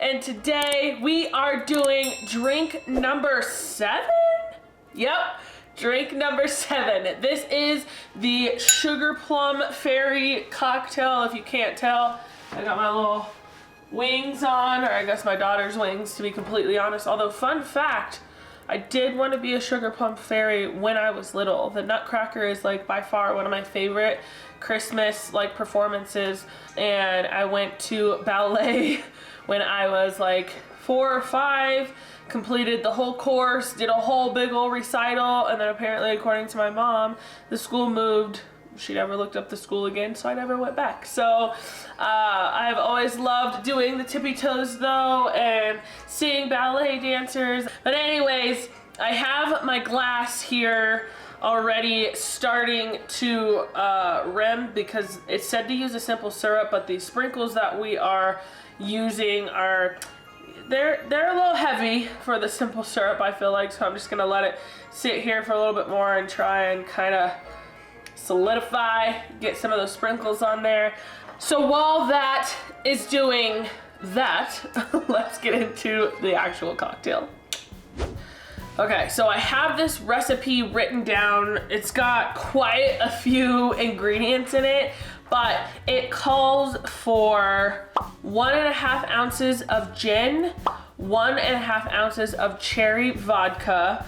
and today we are doing drink number 7? Yep, drink number 7. This is the SugarPlum Fairy cocktail. If you can't tell, I got my little wings on, or I guess my daughter's wings, to be completely honest. Although, fun fact, I did want to be a SugarPlum Fairy when I was little. The Nutcracker is like by far one of my favorite Christmas like performances, and I went to ballet when I was like 4 or 5, completed the whole course, did a whole big old recital, and then apparently, according to my mom, the school moved. She never looked up the school again, so I never went back. So I've always loved doing the tippy toes though, and seeing ballet dancers. But anyways, I have my glass here already starting to rim, because it said to use a simple syrup, but these sprinkles that we are using are, they're a little heavy for the simple syrup, I feel like, so I'm just gonna let it sit here for a little bit more and try and kind of solidify, get some of those sprinkles on there. So while that is doing that, let's get into the actual cocktail. Okay, so I have this recipe written down. It's got quite a few ingredients in it, but it calls for 1.5 ounces of gin, 1.5 ounces of cherry vodka,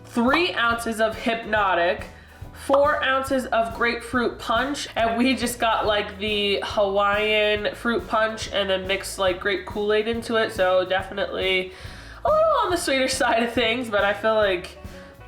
3 ounces of Hypnotic, 4 ounces of grapefruit punch, and we just got like the Hawaiian fruit punch and then mixed like grape Kool-Aid into it, so definitely a little on the sweeter side of things, but I feel like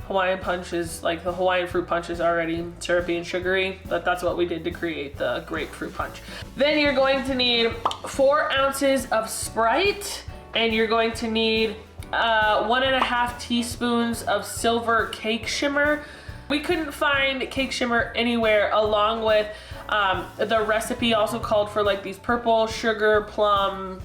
Hawaiian punch is like, the Hawaiian fruit punch is already syrupy and sugary, but that's what we did to create the grapefruit punch. Then you're going to need 4 ounces of Sprite, and you're going to need 1.5 teaspoons of silver cake shimmer. We couldn't find cake shimmer anywhere, along with the recipe also called for like these purple sugar plum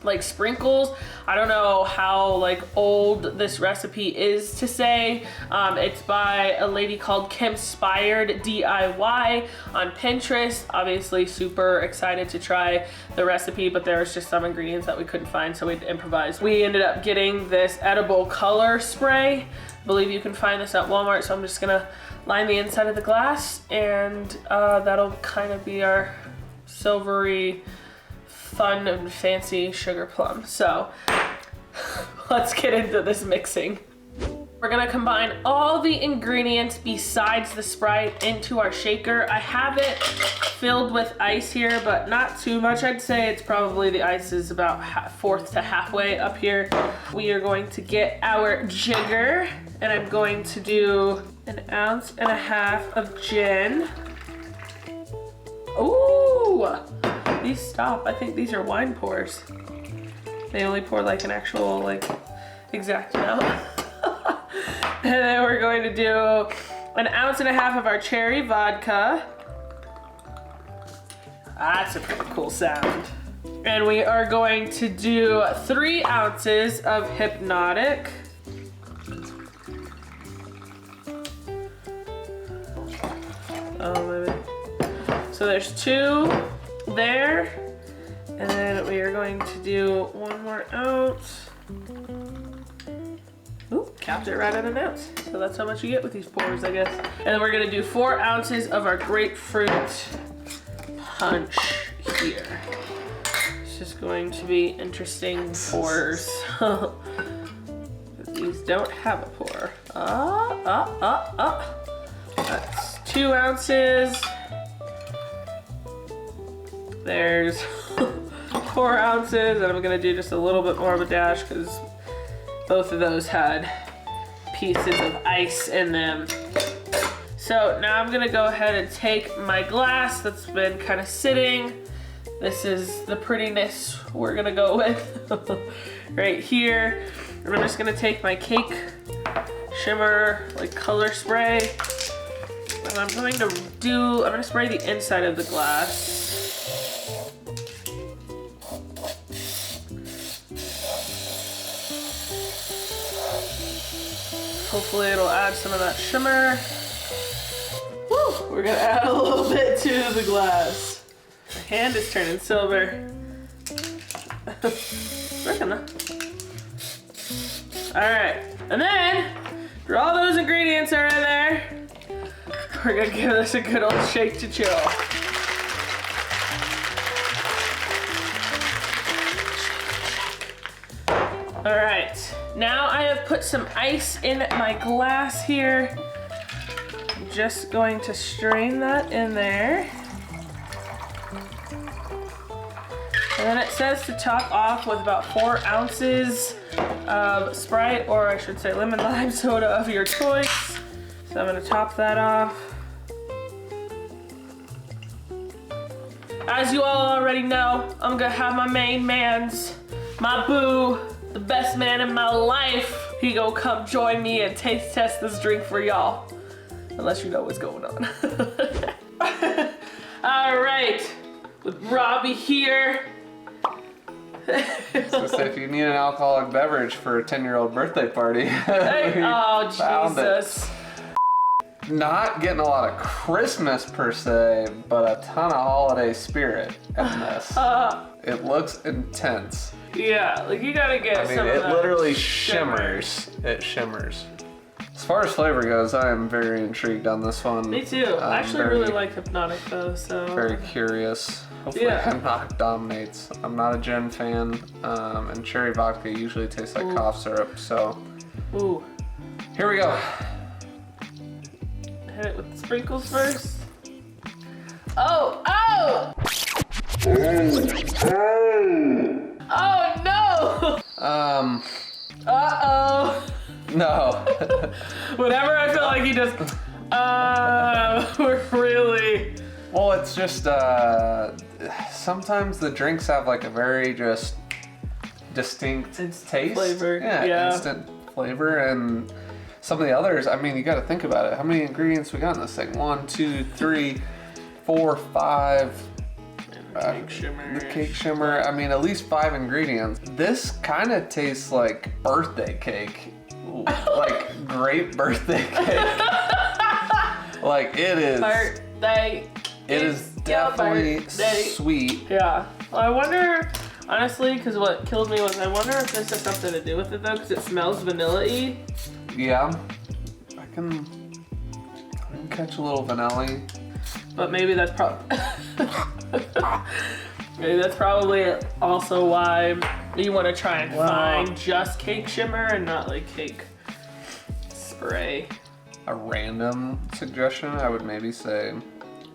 like sprinkles. I don't know how like old this recipe is to say. It's by a lady called Kimspired DIY on Pinterest. Obviously super excited to try the recipe, but there was just some ingredients that we couldn't find, so we had to improvise. We ended up getting this edible color spray. I believe you can find this at Walmart, so I'm just gonna line the inside of the glass, and that'll kind of be our silvery, fun and fancy SugarPlum. So let's get into this mixing. We're gonna combine all the ingredients besides the Sprite into our shaker. I have it filled with ice here, but not too much. I'd say it's probably, the ice is about 1/4 to halfway up here. We are going to get our jigger, and I'm going to do 1.5 ounces of gin. Ooh! These stop. I think these are wine pours. They only pour like an actual like exact amount. And then we're going to do 1.5 ounces of our cherry vodka. That's a pretty cool sound. And we are going to do 3 ounces of Hypnotic. Oh, maybe. So there's 2 there, and then we are going to do 1 more ounce. Ooh, capped it right at 1 ounce. So that's how much you get with these pours, I guess. And then we're gonna do 4 ounces of our grapefruit punch here. It's just going to be interesting pours. These don't have a pour. That's 2 ounces. There's 4 ounces, and I'm gonna do just a little bit more of a dash because both of those had pieces of ice in them. So now I'm gonna go ahead and take my glass that's been kind of sitting. This is the prettiness we're gonna go with right here. And I'm just gonna take my cake shimmer like color spray, and I'm gonna spray the inside of the glass. Hopefully it'll add some of that shimmer. Woo! We're gonna add a little bit to the glass. My hand is turning silver. working though. All right, and then after all those ingredients are in there, we're gonna give this a good old shake to chill. All right, now I have put some ice in my glass here. I'm just going to strain that in there. And then it says to top off with about 4 ounces of Sprite, or I should say lemon lime soda of your choice. So I'm gonna top that off. As you all already know, I'm gonna have my main mans, my boo, the best man in my life. He gonna come join me and taste test this drink for y'all. Unless you know what's going on. All right, with Robbie here. So if you need an alcoholic beverage for a 10-year-old birthday party. Oh, Jesus. Not getting a lot of Christmas per se, but a ton of holiday spirit in this. It looks intense. Yeah, like you gotta get some of that. It literally shimmers. It shimmers. As far as flavor goes, I am very intrigued on this one. Me too. I actually really like Hypnotic though, so. Very curious. Hopefully Hypnotic dominates. I'm not a gin fan, and cherry vodka usually tastes like cough syrup, so. Ooh. Here we go. Hit it with the sprinkles first. Oh, oh! Oh no! Uh-oh. No. Whenever I feel like he does, we're really. Well, it's just, sometimes the drinks have like a very just distinct taste. Flavor. Yeah, instant flavor. And some of the others, I mean, you gotta think about it. How many ingredients we got in this thing? 1, 2, 3, 4, 5. Cake shimmer. The cake shimmer. I mean, at least 5 ingredients. This kind of tastes like birthday cake. Like great birthday cake. Like it is. Birthday. It is definitely sweet. Yeah. Well, I wonder, honestly, because what killed me was I wonder if this has something to do with it though, because it smells vanilla-y. Yeah. I can catch a little vanilla. But maybe that's probably also why you want to try and find just cake shimmer and not like cake spray. A random suggestion, I would maybe say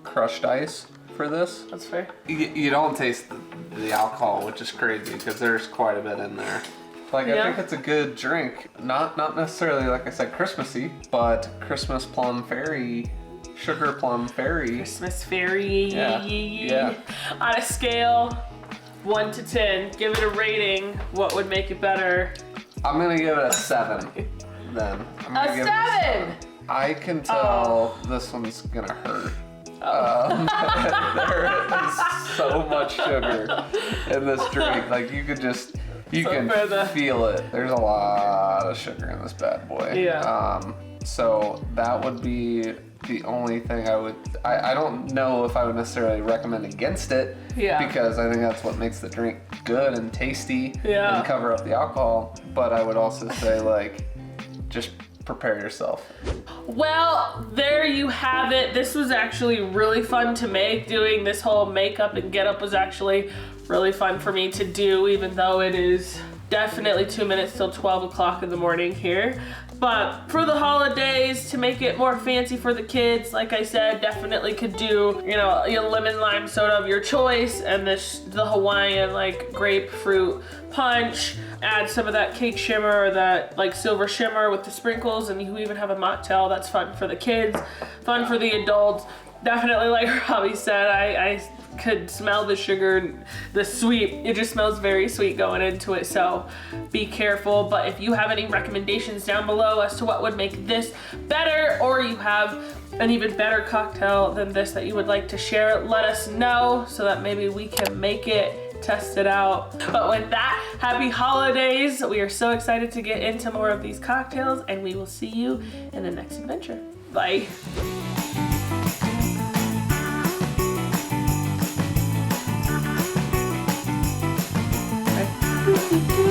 crushed ice for this. That's fair. You don't taste the alcohol, which is crazy because there's quite a bit in there. Like I think it's a good drink. Not necessarily, like I said, Christmassy, but Christmas Plum Fairy. Sugar Plum Fairy. Christmas Fairy. Yeah. On a scale 1 to 10, give it a rating. What would make it better? I'm gonna give it a 7. Then A 7. I can tell this one's gonna hurt. There is so much sugar in this drink. Like you can feel it. There's a lot of sugar in this bad boy. Yeah. So that would be the only thing I don't know if I would necessarily recommend against it. Yeah. Because I think that's what makes the drink good and tasty and cover up the alcohol. But I would also say like, just prepare yourself. Well, there you have it. This was actually really fun to make. Doing this whole makeup and get up was actually really fun for me to do, even though it is definitely 2 minutes till 12 o'clock in the morning here. But for the holidays, to make it more fancy for the kids, like I said, definitely could do, you know, a lemon lime soda of your choice and the Hawaiian like grapefruit punch. Add some of that cake shimmer or that like silver shimmer with the sprinkles, and you even have a mocktail that's fun for the kids, fun for the adults. Definitely, like Robbie said, I could smell the sugar, the sweet. It just smells very sweet going into it, so be careful. But if you have any recommendations down below as to what would make this better, or you have an even better cocktail than this that you would like to share, let us know so that maybe we can make it, test it out. But with that, happy holidays. We are so excited to get into more of these cocktails, and we will see you in the next adventure. Bye. Thank you.